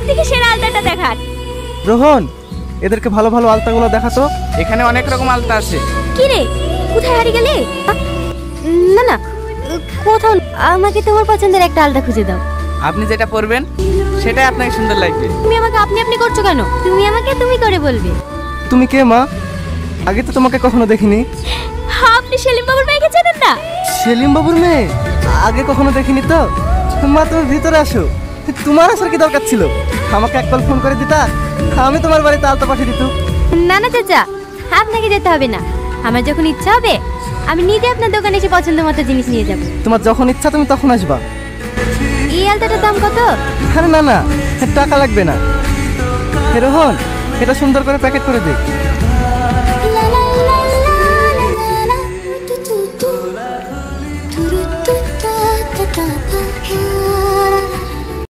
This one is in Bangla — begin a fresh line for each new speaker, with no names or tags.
সবথেকে সেরা আলতাটা দেখান।
রোহন, এদেরকে ভালো ভালো আলতাগুলো দেখাতো।
এখানে অনেক রকম আলতা আছে।
কি রে, কোথায় হারিয়ে গেলে? না না, কোথাও না। আমাকে তোমার পছন্দের একটা আলতা খুঁজে দাও।
আপনি যেটা পরবেন সেটাই আপনাকে সুন্দর লাগবে।
তুমি আমাকে আপনি আপনি করছো কেন? তুমি আমাকে তুমি করে বলবে।
তুমি কে মা? আগে তো তোমাকে কখনো দেখিনি।
আপনি সেলিম বাবুর মেয়েকে চেনেন না?
সেলিম বাবুর মেয়ে? আগে কখনো দেখিনি তো। মা, তুমি ভিতরে আসো। তোমার আসার কি দরকার ছিল? আমাকে এক কল ফোন করে দিতা, আমি তোমার বাড়িতে আলতা পাঠিয়ে দিত।
না না চাচা, আপনাকে যেতে হবে না। আমার যখন ইচ্ছা হবে আমি নিজে আপনার দোকানে এসে পছন্দ মতো জিনিস নিয়ে যাব।
তোমার যখন ইচ্ছা তুমি তখন আসবা।
এই আলতাটার দাম কত?
আরে না না, টাকা লাগবে না। হে রোহন, এটা সুন্দর করে প্যাকেট করে দে।